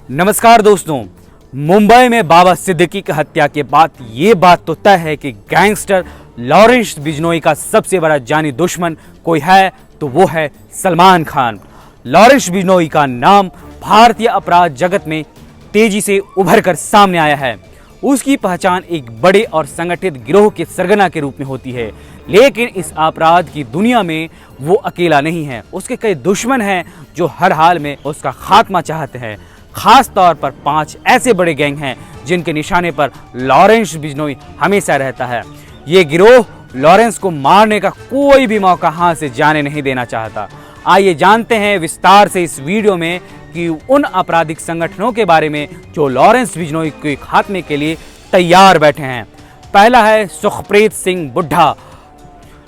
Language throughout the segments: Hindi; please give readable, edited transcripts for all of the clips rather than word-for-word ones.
नमस्कार दोस्तों, मुंबई में बाबा सिद्दीकी की हत्या के बाद ये बात तो तय है कि गैंगस्टर लॉरेंस बिजनोई का सबसे बड़ा जानी दुश्मन कोई है तो वो है सलमान खान। लॉरेंस बिजनोई का नाम भारतीय अपराध जगत में तेजी से उभर कर सामने आया है। उसकी पहचान एक बड़े और संगठित गिरोह के सरगना के रूप में होती है, लेकिन इस अपराध की दुनिया में वो अकेला नहीं है। उसके कई दुश्मन हैं जो हर हाल में उसका खात्मा चाहते हैं। खास तौर पर 5 ऐसे बड़े गैंग हैं जिनके निशाने पर लॉरेंस बिजनोई हमेशा रहता है। ये गिरोह लॉरेंस को मारने का कोई भी मौका हाथ से जाने नहीं देना चाहता। आइए जानते हैं विस्तार से इस वीडियो में कि उन आपराधिक संगठनों के बारे में जो लॉरेंस बिजनोई के खात्मे के लिए तैयार बैठे हैं। पहला है सुखप्रीत सिंह बुड्ढा।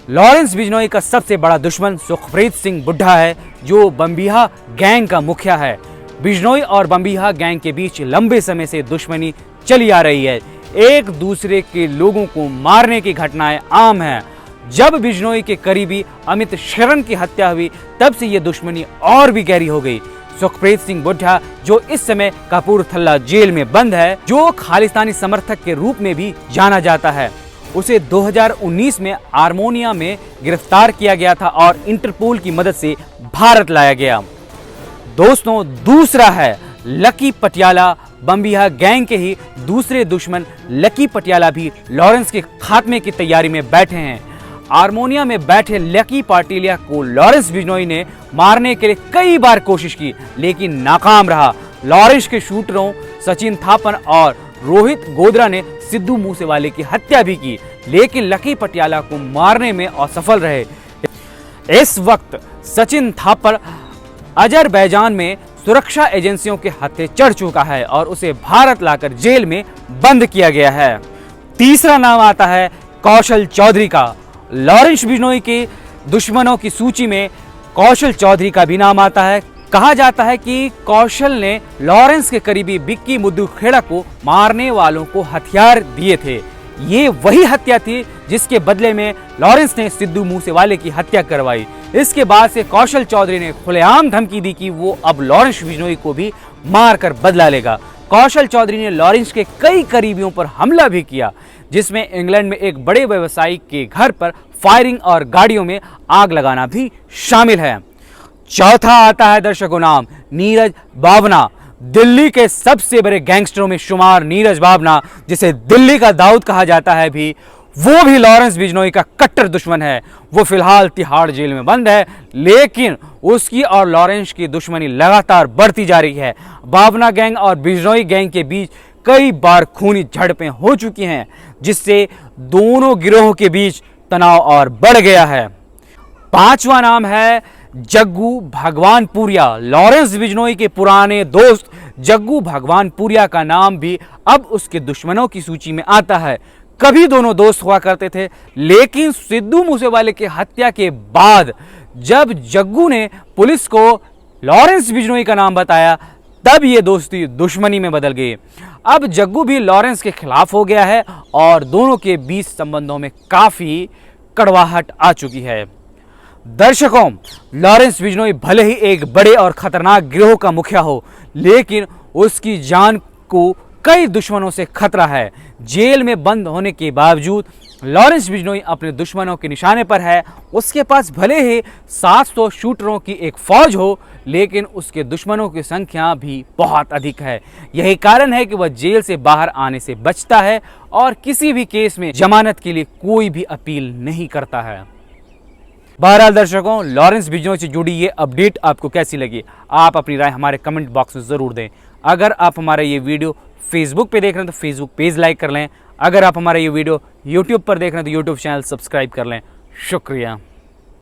लॉरेंस बिजनोई का सबसे बड़ा दुश्मन सुखप्रीत सिंह बुड्ढा है, जो बम्बिहा गैंग का मुखिया है। बिजनोई और बम्बिहा गैंग के बीच लंबे समय से दुश्मनी चली आ रही है। एक दूसरे के लोगों को मारने की घटनाएं आम हैं। जब बिजनोई के करीबी अमित शरण की हत्या हुई, तब से ये दुश्मनी और भी गहरी हो गई। सुखप्रीत सिंह बुड्ढा, जो इस समय कपूरथला जेल में बंद है, जो खालिस्तानी समर्थक के रूप में भी जाना जाता है, उसे 2019 में आर्मेनिया में गिरफ्तार किया गया था और इंटरपोल की मदद से भारत लाया गया। दोस्तों, दूसरा है लकी पटियाला। बम्बिहा गैंग के ही दूसरे दुश्मन लकी पटियाला भी लॉरेंस के खात्मे की तैयारी में बैठे हैं। आर्मेनिया में बैठे लकी पटियाला को लॉरेंस बिजनोई ने मारने के लिए कई बार कोशिश की, लेकिन नाकाम रहा। लॉरेंस के शूटरों सचिन थापन और रोहित गोदरा ने सिद्धू मूसेवाले की हत्या भी की, लेकिन लकी पटियाला को मारने में असफल रहे। इस वक्त सचिन थापर अजरबैजान में सुरक्षा एजेंसियों के हत्थे चढ़ चुका है और उसे भारत लाकर जेल में बंद किया गया है। तीसरा नाम आता है कौशल चौधरी का। लॉरेंस बिजनोई के दुश्मनों की सूची में कौशल चौधरी का भी नाम आता है। कहा जाता है कि कौशल ने लॉरेंस के करीबी बिक्की मुद्दुखेड़ा को मारने वालों को हथियार दिए थे। ये वही हत्या थी जिसके बदले में लॉरेंस ने सिद्धू मूसेवाले की हत्या करवाई। इसके बाद से कौशल चौधरी ने खुलेआम धमकी दी कि वो अब लॉरेंस बिजनोई को भी मारकर बदला लेगा। कौशल चौधरी ने लॉरेंस के कई करीबियों पर हमला भी किया, जिसमें इंग्लैंड में एक बड़े व्यवसायी के घर पर फायरिंग और गाड़ियों में आग लगाना भी शामिल है। चौथा आता है दर्शकों नाम नीरज बावना। दिल्ली के सबसे बड़े गैंगस्टरों में शुमार नीरज बावना, जिसे दिल्ली का दाऊद कहा जाता है, भी वो भी लॉरेंस बिजनोई का कट्टर दुश्मन है। वो फिलहाल तिहाड़ जेल में बंद है, लेकिन उसकी और लॉरेंस की दुश्मनी लगातार बढ़ती जा रही है। बावना गैंग और बिजनोई गैंग के बीच कई बार खूनी झड़पें हो चुकी हैं, जिससे दोनों गिरोहों के बीच तनाव और बढ़ गया है। पांचवा नाम है जग्गू भगवानपुरिया। लॉरेंस बिजनोई के पुराने दोस्त जग्गू भगवानपुरिया का नाम भी अब उसके दुश्मनों की सूची में आता है। कभी दोनों दोस्त हुआ करते थे, लेकिन सिद्धू मूसेवाले की हत्या के बाद जब जग्गू ने पुलिस को लॉरेंस बिजनोई का नाम बताया, तब ये दोस्ती दुश्मनी में बदल गई। अब जग्गू भी लॉरेंस के खिलाफ हो गया है और दोनों के बीच संबंधों में काफी कड़वाहट आ चुकी है। दर्शकों, लॉरेंस बिजनोई भले ही एक बड़े और खतरनाक गिरोह का मुखिया हो, लेकिन उसकी जान को कई दुश्मनों से खतरा है। जेल में बंद होने के बावजूद लॉरेंस बिजनोई अपने दुश्मनों के निशाने पर है। उसके पास भले ही 700 शूटरों की एक फौज हो, लेकिन उसके दुश्मनों की संख्या भी बहुत अधिक है। यही कारण है कि वह जेल से बाहर आने से बचता है और किसी भी केस में जमानत के लिए कोई भी अपील नहीं करता है। बहरहाल दर्शकों, लॉरेंस बिजनोई से जुड़ी ये अपडेट आपको कैसी लगी? आप अपनी राय हमारे कमेंट बॉक्स में ज़रूर दें। अगर आप हमारा ये वीडियो फेसबुक पे देख रहे हैं तो फेसबुक पेज लाइक कर लें। अगर आप हमारा ये वीडियो यूट्यूब पर देख रहे हैं तो यूट्यूब चैनल सब्सक्राइब कर लें। शुक्रिया।